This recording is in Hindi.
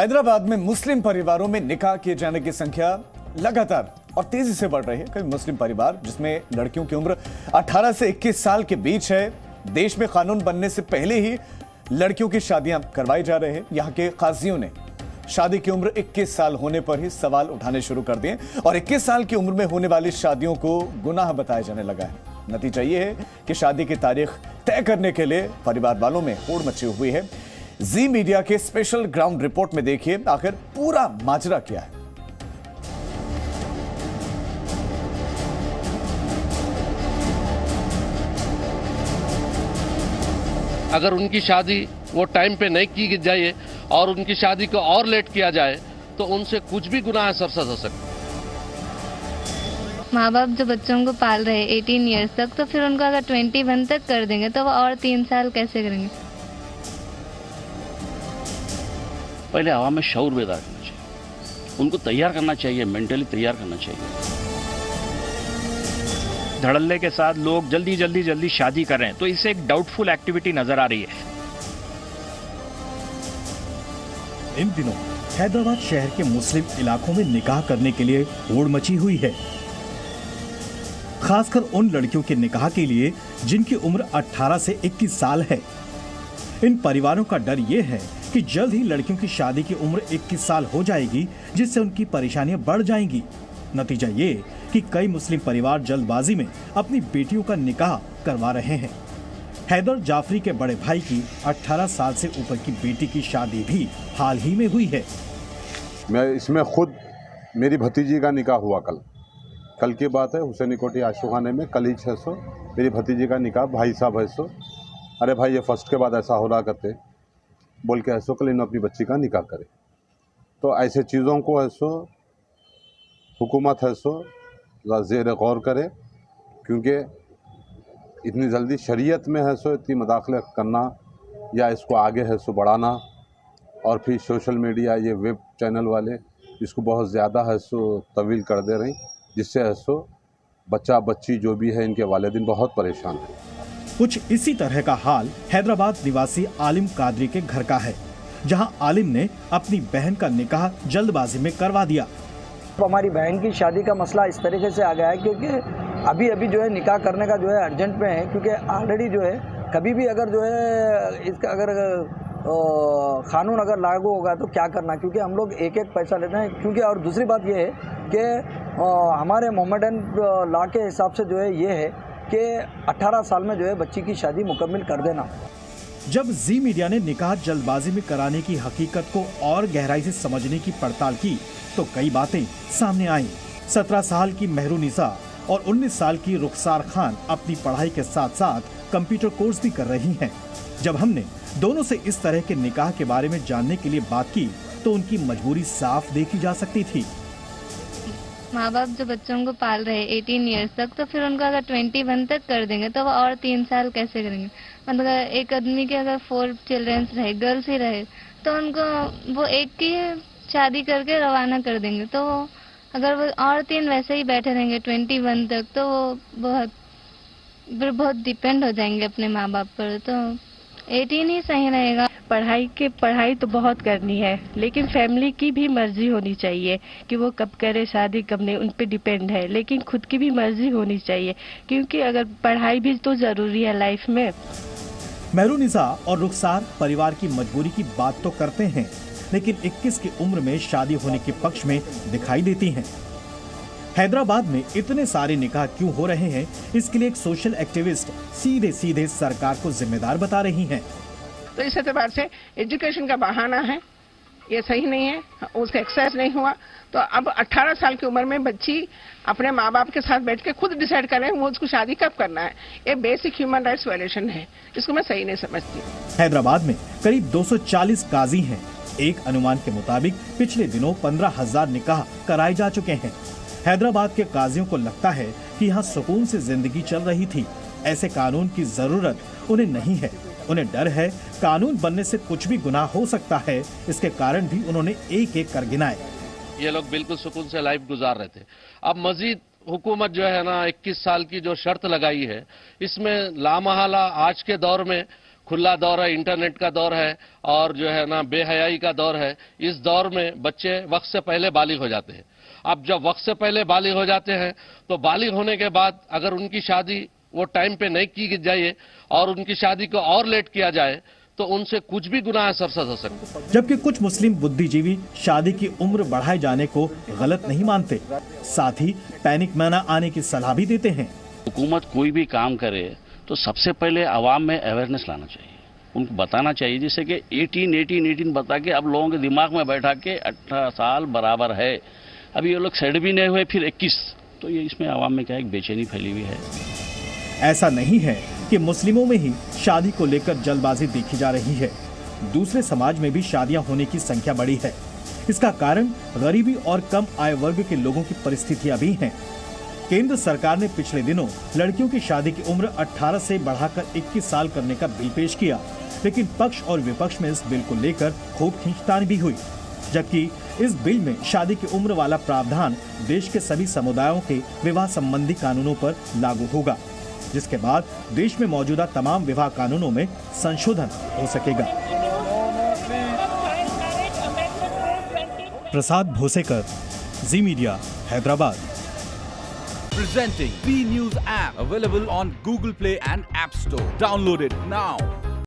हैदराबाद में मुस्लिम परिवारों में निकाह किए जाने की संख्या लगातार और तेजी से बढ़ रही है। कई मुस्लिम परिवार जिसमें लड़कियों की उम्र 18 से 21 साल के बीच है, देश में कानून बनने से पहले ही लड़कियों की शादियां करवाई जा रही हैं। यहां के काजियों ने शादी की उम्र 21 साल होने पर ही सवाल उठाने शुरू कर दिए और 21 साल की उम्र में होने वाली शादियों को गुनाह बताया जाने लगा है। नतीजा ये है कि शादी की तारीख तय करने के लिए परिवार वालों में होड़ मची हुई है। जी मीडिया के स्पेशल ग्राउंड रिपोर्ट में देखिए आखिर पूरा माजरा क्या है। अगर उनकी शादी वो टाइम पे नहीं की जाए और उनकी शादी को और लेट किया जाए तो उनसे कुछ भी गुनाह सरसद हो सकता है। माँ बाप जो बच्चों को पाल रहे 18 इयर्स तक, तो फिर उनको अगर 21 तक कर देंगे तो वो और 3 साल कैसे करेंगे। पहले आवाम में शऊर बेदार करना चाहिए, उनको तैयार करना चाहिए, मेंटली तैयार करना चाहिए। धड़ल्ले के साथ लोग जल्दी शादी कर रहे हैं, तो इससे एक डाउटफुल एक्टिविटी नजर आ रही है। इन दिनों हैदराबाद शहर के मुस्लिम इलाकों में निकाह करने के लिए होड़ मची हुई है, खासकर उन लड़कियों के निकाह के लिए जिनकी उम्र 18 से 21 साल है। इन परिवारों का डर ये है कि जल्द ही लड़कियों की शादी की उम्र 21 साल हो जाएगी, जिससे उनकी परेशानियां बढ़ जाएंगी। नतीजा ये कि कई मुस्लिम परिवार जल्दबाजी में अपनी बेटियों का निकाह करवा रहे हैं। हैदर जाफरी के बड़े भाई की 18 साल से ऊपर की बेटी की शादी भी हाल ही में हुई है। मैं इसमें खुद मेरी भतीजी का निकाह हुआ कल की बात है, हुसैनी कोठी आशुखाने में कल ही 600 मेरी भतीजी का निकाह। भाई साहब ऐसो, अरे भाई ये फर्स्ट के बाद ऐसा हो रहा करते बोल के ऐसो कल इन अपनी बच्ची का निकाह करे। तो ऐसे चीज़ों को ऐसो हुकूमत ऐसो ज़ेर गौर करे, क्योंकि इतनी जल्दी शरीयत में है सो इतनी मदाखलत करना या इसको आगे है सो बढ़ाना, और फिर सोशल मीडिया ये वेब चैनल वाले इसको बहुत ज़्यादा है सो तवील कर दे रही, जिससे है सो बच्चा बच्ची जो भी है इनके वालिदैन बहुत परेशान हैं। कुछ इसी तरह का हाल हैदराबाद निवासी आलिम कादरी के घर का है, जहां आलिम ने अपनी बहन का निकाह जल्दबाजी में करवा दिया। हमारी बहन की शादी का मसला इस तरीके से आ गया है क्योंकि अभी जो है निकाह करने का जो है अर्जेंट में है, क्योंकि ऑलरेडी जो है कभी भी अगर जो है इसका अगर कानून अगर लागू होगा तो क्या करना, क्योंकि हम लोग एक पैसा लेते हैं। क्योंकि और दूसरी बात ये है कि हमारे मोहम्मदन लॉ के हिसाब से जो है ये है कि 18 साल में जो है बच्ची की शादी मुकम्मल कर देना। जब जी मीडिया ने निकाह जल्दबाजी में कराने की हकीकत को और गहराई से समझने की पड़ताल की तो कई बातें सामने आईं। 17 साल की मेहरुनिसा और 19 साल की रुखसार खान अपनी पढ़ाई के साथ साथ कंप्यूटर कोर्स भी कर रही हैं। जब हमने दोनों से इस तरह के निकाह के बारे में जानने के लिए बात की तो उनकी मजबूरी साफ देखी जा सकती थी। माँ बाप जो बच्चों को पाल रहे 18 इयर्स तक, तो फिर उनको अगर 21 तक कर देंगे तो वो और 3 साल कैसे करेंगे। मतलब एक आदमी के अगर 4 चिल्ड्रंस रहे, गर्ल्स ही रहे, तो उनको वो एक की शादी करके रवाना कर देंगे, तो अगर वो और 3 वैसे ही बैठे रहेंगे 21 तक, तो वो बहुत डिपेंड हो जाएंगे अपने माँ बाप पर। तो 18 ही सही रहेगा। पढ़ाई तो बहुत करनी है, लेकिन फैमिली की भी मर्जी होनी चाहिए कि वो कब करे शादी कब नहीं, उन पे डिपेंड है। लेकिन खुद की भी मर्जी होनी चाहिए, क्योंकि अगर पढ़ाई भी तो जरूरी है लाइफ में। मेहरुनिसा और रुखसार परिवार की मजबूरी की बात तो करते हैं, लेकिन 21 की उम्र में शादी होने के पक्ष में दिखाई देती हैं। हैदराबाद में इतने सारे निकाह क्यों हो रहे हैं, इसके लिए एक सोशल एक्टिविस्ट सीधे सरकार को जिम्मेदार बता रही हैं। तो इस एतबार से एजुकेशन का बहाना है, ये सही नहीं है, उसका एक्सरसाइज नहीं हुआ। तो अब 18 साल की उम्र में बच्ची अपने माँ बाप के साथ बैठ के खुद डिसाइड करें वो उसको शादी कब करना है, ये बेसिक ह्यूमन राइट्स वायलेशन है। इसको मैं सही नहीं समझती। हैदराबाद में करीब 240 काजी हैं। एक अनुमान के मुताबिक पिछले दिनों 15,000 निकाह कराए जा चुके हैं। हैदराबाद के काजियों को लगता है कि यहाँ सुकून से जिंदगी चल रही थी। ऐसे कानून की जरूरत उन्हें नहीं है। उन्हें डर है कानून बनने से कुछ भी गुनाह हो सकता है। इसके कारण भी उन्होंने एक कर गिनाए। ये लोग बिल्कुल सुकून से लाइफ गुजार रहे थे। अब मजीद हुकूमत जो है ना 21 साल की जो शर्त लगाई है, इसमें लामहला आज के दौर में खुला दौर है, इंटरनेट का दौर है और जो है ना बेहयाई का दौर है। इस दौर में बच्चे वक्त से पहले बालिग हो जाते हैं। अब जब वक्त से पहले बालिग हो जाते हैं तो बालिग होने के बाद अगर उनकी शादी वो टाइम पे नहीं की जाए और उनकी शादी को और लेट किया जाए तो उनसे कुछ भी गुनाह सरसद हो सकते हैं। जबकि कुछ मुस्लिम बुद्धिजीवी शादी की उम्र बढ़ाए जाने को गलत नहीं मानते, साथ ही पैनिक मैना आने की सलाह भी देते हैं। हुकूमत कोई भी काम करे तो सबसे पहले आवाम में अवेयरनेस लाना चाहिए, उनको बताना चाहिए, जैसे कि 18 बता के अब लोगों के दिमाग में बैठा के 18 साल बराबर है। अभी ये लोग सेट भी नहीं हुए, फिर 21, तो ये इसमें आवाम में क्या एक बेचैनी फैली हुई है। ऐसा नहीं है कि मुस्लिमों में ही शादी को लेकर जल्दबाजी देखी जा रही है, दूसरे समाज में भी शादियां होने की संख्या बढ़ी है। इसका कारण गरीबी और कम आय वर्ग के लोगों की परिस्थितियां भी हैं। केंद्र सरकार ने पिछले दिनों लड़कियों की शादी की उम्र 18 से बढ़ाकर 21 साल करने का बिल पेश किया, लेकिन पक्ष और विपक्ष में इस बिल को लेकर खूब खींचतान भी हुई। जबकि इस बिल में शादी की उम्र वाला प्रावधान देश के सभी समुदायों के विवाह संबंधी कानूनों पर लागू होगा, जिसके बाद देश में मौजूदा तमाम विवाह कानूनों में संशोधन हो सकेगा। Prasad Bhosekar, Zee media, Hyderabad. Presenting B News app, available on Google Play and App Store. Download it now.